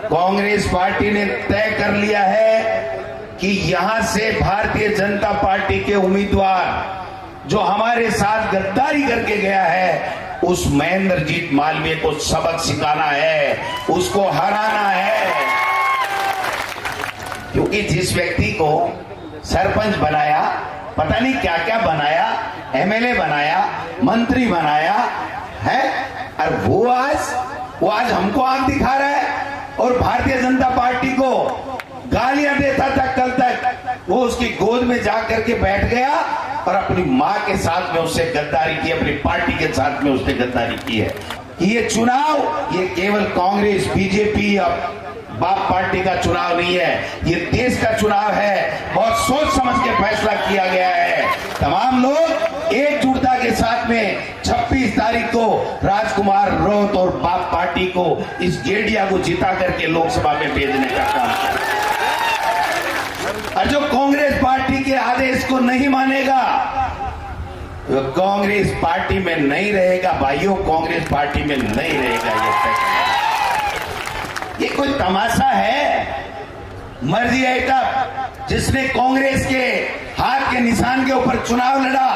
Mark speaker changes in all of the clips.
Speaker 1: Congress party ने तय कर लिया है कि यहां से भारतीय जनता पार्टी के उम्मीदवार जो हमारे साथ गद्दारी करके गया है, उस महेंद्रजीत मालवीय को सबक सिखाना है, उसको हराना है। क्योंकि जिस व्यक्ति को सरपंच बनाया, पता नहीं क्या क्या बनाया, एमएलए बनाया, मंत्री बनाया है, और वो आज हमको आंख दिखा रहा है और भारतीय जनता पार्टी को गालियां देता था। कल तक वो उसकी गोद में जाकर के बैठ गया और अपनी मां के साथ में उससे गद्दारी की, अपनी पार्टी के साथ में उसने गद्दारी की है। ये चुनाव ये केवल कांग्रेस, बीजेपी और बाप पार्टी का चुनाव नहीं है, ये देश का चुनाव है। बहुत सोच समझ के फैसला किया गया है। तमाम लोग एकजुटता के साथ में 26 तारीख को राजकुमार रोहत और बाप पार्टी को, इस गेडिया को जिता करके लोकसभा में भेजने का काम करें। और जो कांग्रेस पार्टी के आदेश को नहीं मानेगा, वो कांग्रेस पार्टी में नहीं रहेगा। भाइयों, कांग्रेस पार्टी में नहीं रहेगा। ये कोई तमाशा है? मर्जी है तब जिसने कांग्रेस के हाथ के निशान के ऊपर चुनाव लड़ा,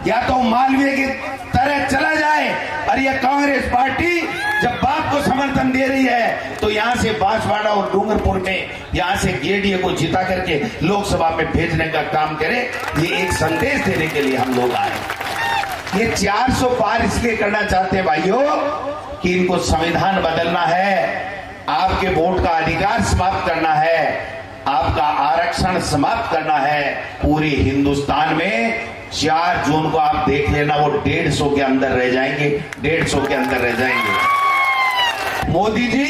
Speaker 1: या तो मालवीय की तरह चला जाए। और यह कांग्रेस पार्टी जब बाप को समर्थन दे रही है तो यहां से बांसवाड़ा और डूंगरपुर में यहां से गेडीए को जिता करके लोकसभा में भेजने का काम करे। ये एक संदेश देने के लिए हम लोग आए। ये 400 पार इसलिए करना चाहते हैं भाइयों कि इनको संविधान बदलना है, आपके वोट का अधिकार समाप्त करना है, आपका आरक्षण समाप्त करना है। पूरे हिंदुस्तान में 4 जून को आप देख लेना, वो 150 के अंदर रह जाएंगे, 150 के अंदर रह जाएंगे। मोदी जी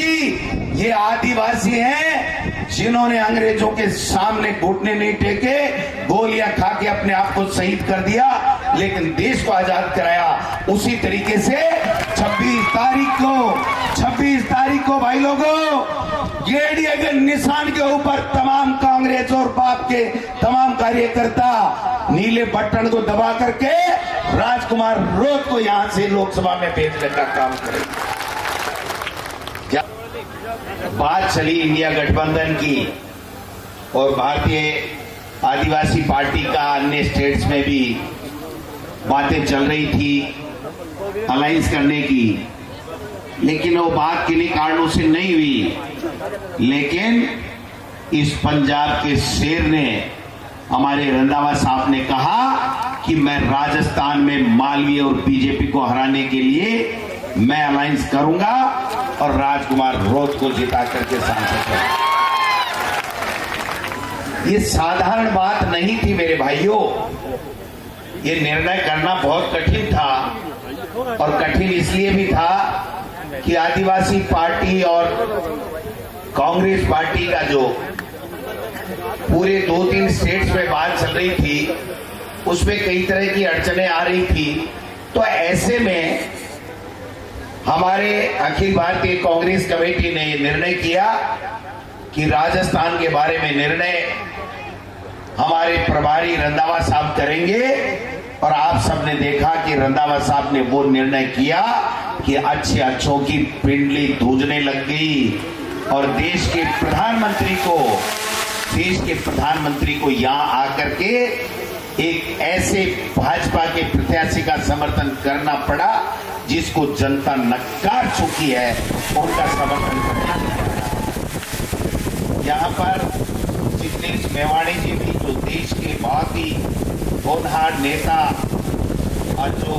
Speaker 1: ये आदिवासी हैं जिन्होंने अंग्रेजों के सामने घुटने नहीं टेके, गोलियां खा के अपने आप को शहीद कर दिया, लेकिन देश को आजाद कराया। उसी तरीके से 26 तारीख को भाई लोगों, गेडीए के निशान के ऊपर तमाम कांग्रेस और बाप के तमाम कार्यकर्ता नीले बटन को दबा करके राजकुमार रोहत को यहां से लोकसभा में भेजने का काम करेंगे। बात चली इंडिया गठबंधन की और भारतीय आदिवासी पार्टी का अन्य स्टेट्स में भी बातें चल रही थी अलायंस करने की, लेकिन वो बात किन्हीं कारणों से नहीं हुई। लेकिन इस पंजाब के शेर ने, हमारे रंधावा साहब ने कहा कि मैं राजस्थान में मालवीय और बीजेपी को हराने के लिए मैं अलायंस करूंगा और राजकुमार रोहत को जिता करके सांसद करूंगा। ये साधारण बात नहीं थी मेरे भाइयों। ये निर्णय करना बहुत कठिन था, और कठिन इसलिए भी था कि आदिवासी पार्टी और कांग्रेस पार्टी का जो पूरे 2-3 स्टेट्स में बात चल रही थी, उसमें कई तरह की अड़चनें आ रही थी। तो ऐसे में हमारे अखिल भारतीय कांग्रेस कमेटी ने निर्णय किया कि राजस्थान के बारे में निर्णय हमारे प्रभारी रंधावा साहब करेंगे। और आप सबने देखा कि रंधावा साहब ने वो निर्णय किया कि अच्छों की पिंडली दूजने लग गई, और देश के प्रधानमंत्री को यहाँ आकर के एक ऐसे भाजपा के प्रत्याशी का समर्थन करना पड़ा जिसको जनता नकार चुकी है, उनका समर्थन करना पड़ा। यहाँ पर जिग्नेश मेवाणी जी भी, जो देश के बहुत ही होनहार नेता और जो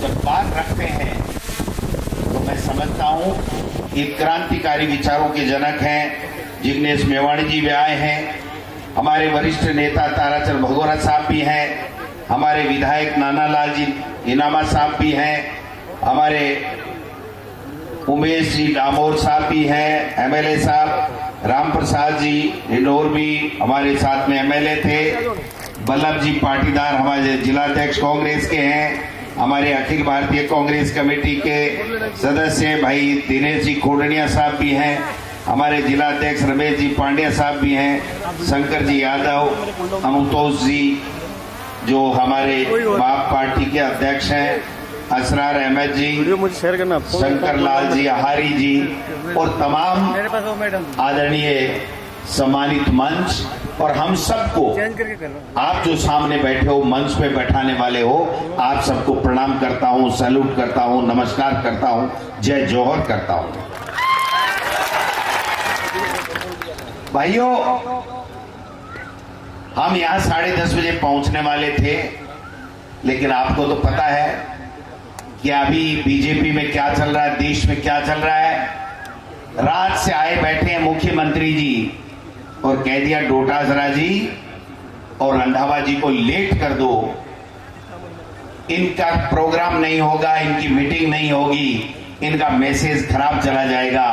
Speaker 1: जब बात रखते हैं तो मैं समझता हूँ एक क्रांतिकारी विचारों के जनक हैं। जिग्नेश मेवाणी जी भी आए हैं, हमारे वरिष्ठ नेता ताराचंद भगोरा साहब भी हैं, हमारे विधायक नानालाल जी इनामा साहब भी हैं, हमारे उमेश जी डामोर साहब भी हैं, एमएलए साहब राम प्रसाद जी इंदौर भी हमारे साथ में एमएलए थे, वल्लभ जी पाटीदार हमारे जिलाध्यक्ष कांग्रेस के हैं, हमारे अखिल भारतीय कांग्रेस कमेटी के सदस्य भाई दिनेश जी खोडनिया साहब भी हैं, हमारे जिलाध्यक्ष रमेश जी पांड्या साहब भी हैं, शंकर जी यादव, अनुतोष जी जो हमारे बाप पार्टी के अध्यक्ष हैं, असरार अहमद जी, शंकर लाल जी आहारी जी, और तमाम आदरणीय सम्मानित मंच और हम सबको, आप जो सामने बैठे हो, मंच पे बैठाने वाले हो, आप सबको प्रणाम करता हूं, सैल्यूट करता हूं, नमस्कार करता हूं, जय जोहर करता हूं। भाइयों, हम यहां 10:30 बजे पहुंचने वाले थे, लेकिन आपको तो पता है कि अभी बीजेपी में क्या चल रहा है, देश में क्या चल रहा है। रात से आए बैठे हैं मुख्यमंत्री जी और कह दिया डोटासरा जी और रंधावा जी को लेट कर दो, इनका प्रोग्राम नहीं होगा, इनकी मीटिंग नहीं होगी, इनका मैसेज खराब चला जाएगा।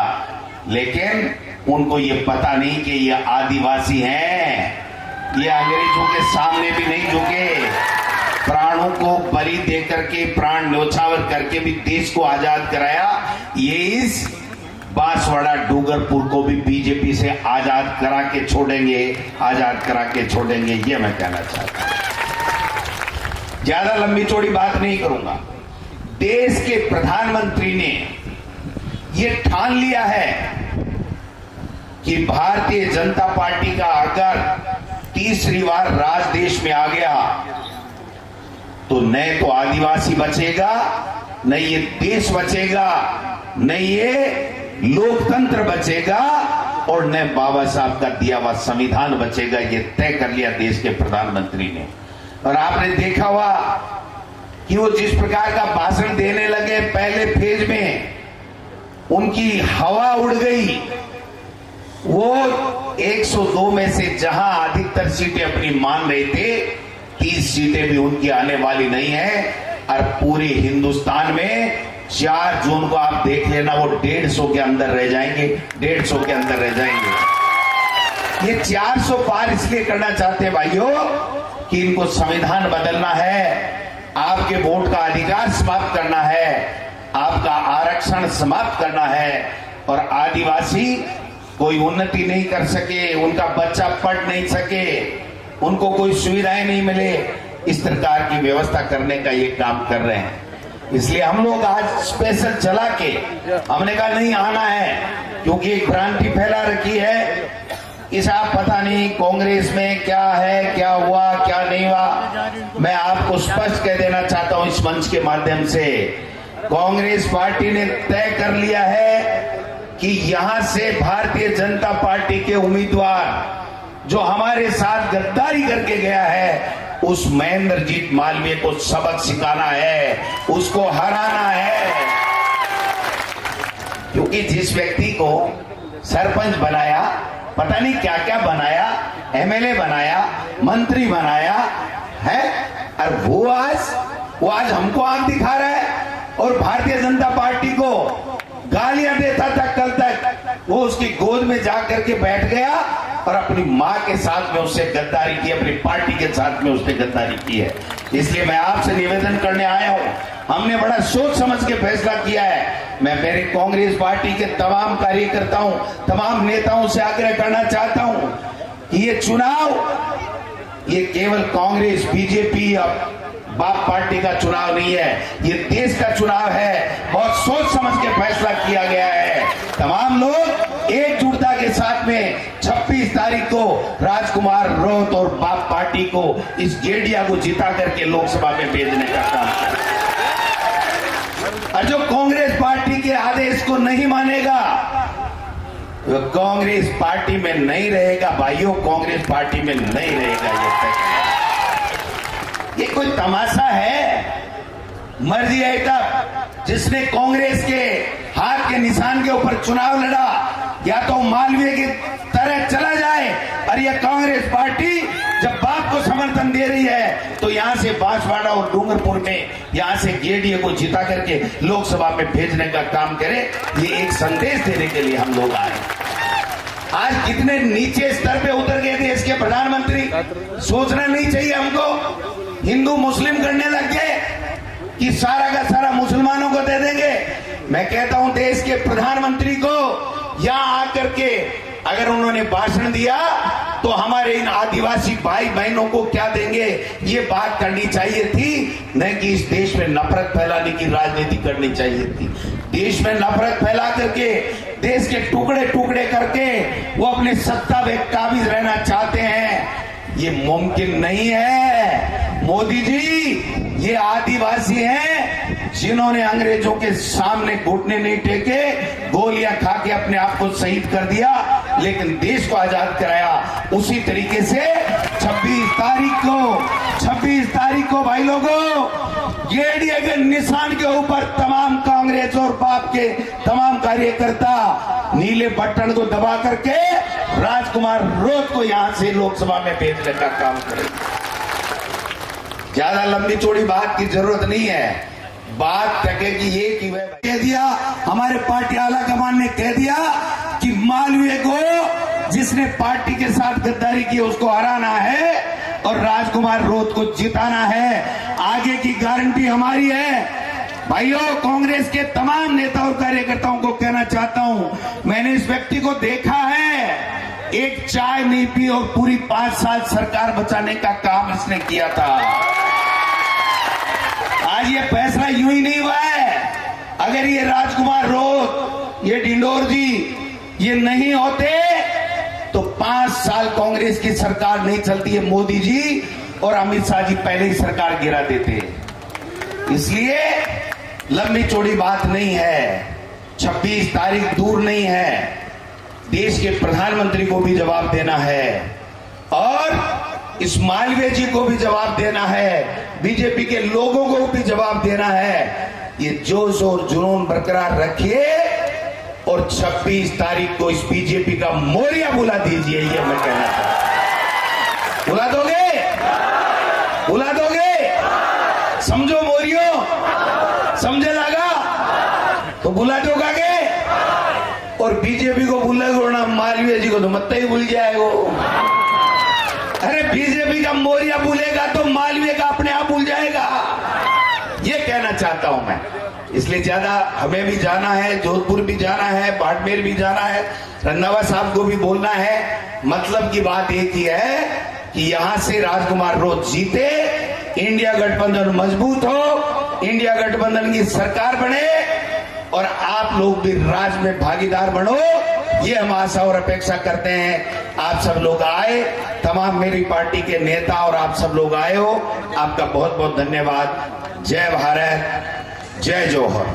Speaker 1: लेकिन उनको ये पता नहीं कि ये आदिवासी हैं, ये अंग्रेजों के सामने भी नहीं झुके, प्राणों को बलि देकर के, प्राण न्योछावर करके भी देश को आजाद कराया। ये इस बांसवाड़ा डूंगरपुर को भी बीजेपी से आजाद करा के छोड़ेंगे, आजाद करा के छोड़ेंगे, ये मैं कहना चाहता हूं। ज्यादा लंबी चौड़ी बात नहीं करूंगा। देश के प्रधानमंत्री ने ये ठान लिया है कि भारतीय जनता पार्टी का अगर तीसरी बार राज देश में आ गया तो न तो आदिवासी बचेगा, न ये देश बचेगा, न ये लोकतंत्र बचेगा, और न बाबा साहब का दिया हुआ संविधान बचेगा। ये तय कर लिया देश के प्रधानमंत्री ने। और आपने देखा हुआ कि वो जिस प्रकार का भाषण देने लगे पहले फेज में, उनकी हवा उड़ गई। वो 102 में से जहां अधिकतर सीटें अपनी मान रहे थे, 30 सीटें भी उनकी आने वाली नहीं है। और पूरे हिंदुस्तान में 4 जून को आप देख लेना, वो 150 के अंदर रह जाएंगे, 150 के अंदर रह जाएंगे। ये 400 पार इसलिए करना चाहते हैं भाइयों कि इनको संविधान बदलना है, आपके वोट का अधिकार समाप्त करना है, आपका आरक्षण समाप्त करना है, और आदिवासी कोई उन्नति नहीं कर सके, उनका बच्चा पढ़ नहीं सके, उनको कोई सुविधाएं नहीं मिले, इस प्रकार की व्यवस्था करने का ये काम कर रहे हैं। इसलिए हम लोग आज स्पेशल चला के हमने कहा नहीं आना है, क्योंकि एक भ्रांति फैला रखी है। इस आप पता नहीं कांग्रेस में क्या है, क्या हुआ, क्या नहीं हुआ। मैं आपको स्पष्ट कह देना चाहता हूं इस मंच के माध्यम से, कांग्रेस पार्टी ने तय कर लिया है कि यहां से भारतीय जनता पार्टी के उम्मीदवार जो हमारे साथ गद्दारी करके गया है, उस महेंद्रजीत मालवीय को सबक सिखाना है, उसको हराना है। क्योंकि जिस व्यक्ति को सरपंच बनाया, पता नहीं क्या क्या बनाया, एमएलए बनाया, मंत्री बनाया है, और वो आज हमको आंख दिखा रहा है और भारतीय जनता पार्टी को गालियां देता था। कल तक वो उसकी गोद में जाकर के बैठ गया और अपनी मां के साथ में उससे गद्दारी की, अपनी पार्टी के साथ में उसने गद्दारी की है। इसलिए मैं आपसे निवेदन करने आया हूं, हमने बड़ा सोच समझ के फैसला किया है। मैं मेरे कांग्रेस पार्टी के तमाम कार्यकर्ताओं, तमाम नेताओं से आग्रह करना चाहता हूं कि ये चुनाव ये केवल कांग्रेस, बीजेपी या बाप पार्टी का चुनाव नहीं है, ये देश का चुनाव है। बहुत सोच समझ के फैसला किया गया है। तमाम लोग एकजुटता के साथ में 26 तारीख को राजकुमार रोहत और बाप पार्टी को, इस गेडिया को जिता करके लोकसभा में भेजने का काम करें। और जो कांग्रेस पार्टी के आदेश को नहीं मानेगा वो कांग्रेस पार्टी में नहीं रहेगा। भाइयों, कांग्रेस पार्टी में नहीं रहेगा। ये कोई तमाशा है? मर्जी है तब जिसने कांग्रेस के हाथ के निशान के ऊपर चुनाव लड़ा, या तो मालवीय की तरह चला जाए, और यह कांग्रेस पार्टी जब बाप को समर्थन दे रही है तो यहां से बांसवाड़ा और डूंगरपुर में यहां से गेडीए को जिता करके लोकसभा में भेजने का काम करे। ये एक संदेश देने के लिए हम लोग आए। आज कितने नीचे स्तर पे उतर गए देश के प्रधानमंत्री, सोचना नहीं चाहिए हमको। हिंदू मुस्लिम करने लग गए कि सारा का सारा मुसलमानों को दे देंगे। मैं कहता हूं देश के प्रधानमंत्री को यहां आकर के अगर उन्होंने भाषण दिया तो हमारे इन आदिवासी भाई बहनों को क्या देंगे, ये बात करनी चाहिए थी, न कि इस देश में नफरत फैलाने की राजनीति करनी चाहिए थी। देश में नफरत फैला करके देश के टुकड़े टुकड़े करके वो अपने सत्ता में काबिज रहना चाहते हैं। ये मुमकिन नहीं है। मोदी जी ये आदिवासी हैं जिन्होंने अंग्रेजों के सामने घुटने नहीं टेके, गोलियां खा के अपने आप को शहीद कर दिया, लेकिन देश को आजाद कराया। उसी तरीके से 26 तारीख को भाई लोगों, गेड़िए के निशान के ऊपर तमाम कांग्रेस और बाप के तमाम कार्यकर्ता नीले बटन को दबा करके राजकुमार रोत को यहां से लोकसभा में भेजने का काम करेंगे। ज्यादा लंबी चौड़ी बात की जरूरत नहीं है। बात टकेगी ये कि वह कह दिया, हमारे पार्टी आला कमान ने कह दिया कि मालवीय को जिसने पार्टी के साथ गद्दारी की उसको हराना है और राजकुमार रोत को जिताना है। आगे की गारंटी हमारी है। भाइयों, कांग्रेस के तमाम नेता और कार्यकर्ताओं को कहना चाहता हूं, मैंने इस व्यक्ति को देखा है, एक चाय नहीं पी और पूरी 5 साल सरकार बचाने का काम इसने किया था। आज ये फैसला यूं ही नहीं हुआ है। अगर ये राजकुमार रोत, ये डिंडोर जी ये नहीं होते तो 5 साल कांग्रेस की सरकार नहीं चलती है। मोदी जी और अमित शाह जी पहले ही सरकार गिरा देते। इसलिए लंबी चौड़ी बात नहीं है। 26 तारीख दूर नहीं है। देश के प्रधानमंत्री को भी जवाब देना है और इस मालवीय जी को भी जवाब देना है, बीजेपी के लोगों को भी जवाब देना है। ये जोश और जुनून बरकरार रखिए और 26 तारीख को इस बीजेपी का मोरिया बुला दीजिए। ये मैं कहना चाहता हूं। बुला दोगे? बुला दोगे? समझो मोरियो, समझे लगा तो बुला दोगे। और बीजेपी को भूलेगो ना, मालवीय जी को तो मत ही भूल जाएगो। अरे बीजेपी का मोरिया भूलेगा तो मालवीय का अपने आप भूल जाएगा। ये कहना चाहता हूं मैं। इसलिए ज्यादा हमें भी जाना है, जोधपुर भी जाना है, बाड़मेर भी जाना है, रंधावा साहब को भी बोलना है। मतलब की बात एक ही है कि यहां से राजकुमार रोत जीते, इंडिया गठबंधन मजबूत हो, इंडिया गठबंधन की सरकार बने और आप लोग भी राज में भागीदार बनो। ये हम आशा और अपेक्षा करते हैं। आप सब लोग आए, तमाम मेरी पार्टी के नेता और आप सब लोग आए हो, आपका बहुत बहुत धन्यवाद। जय भारत, जय जौहर।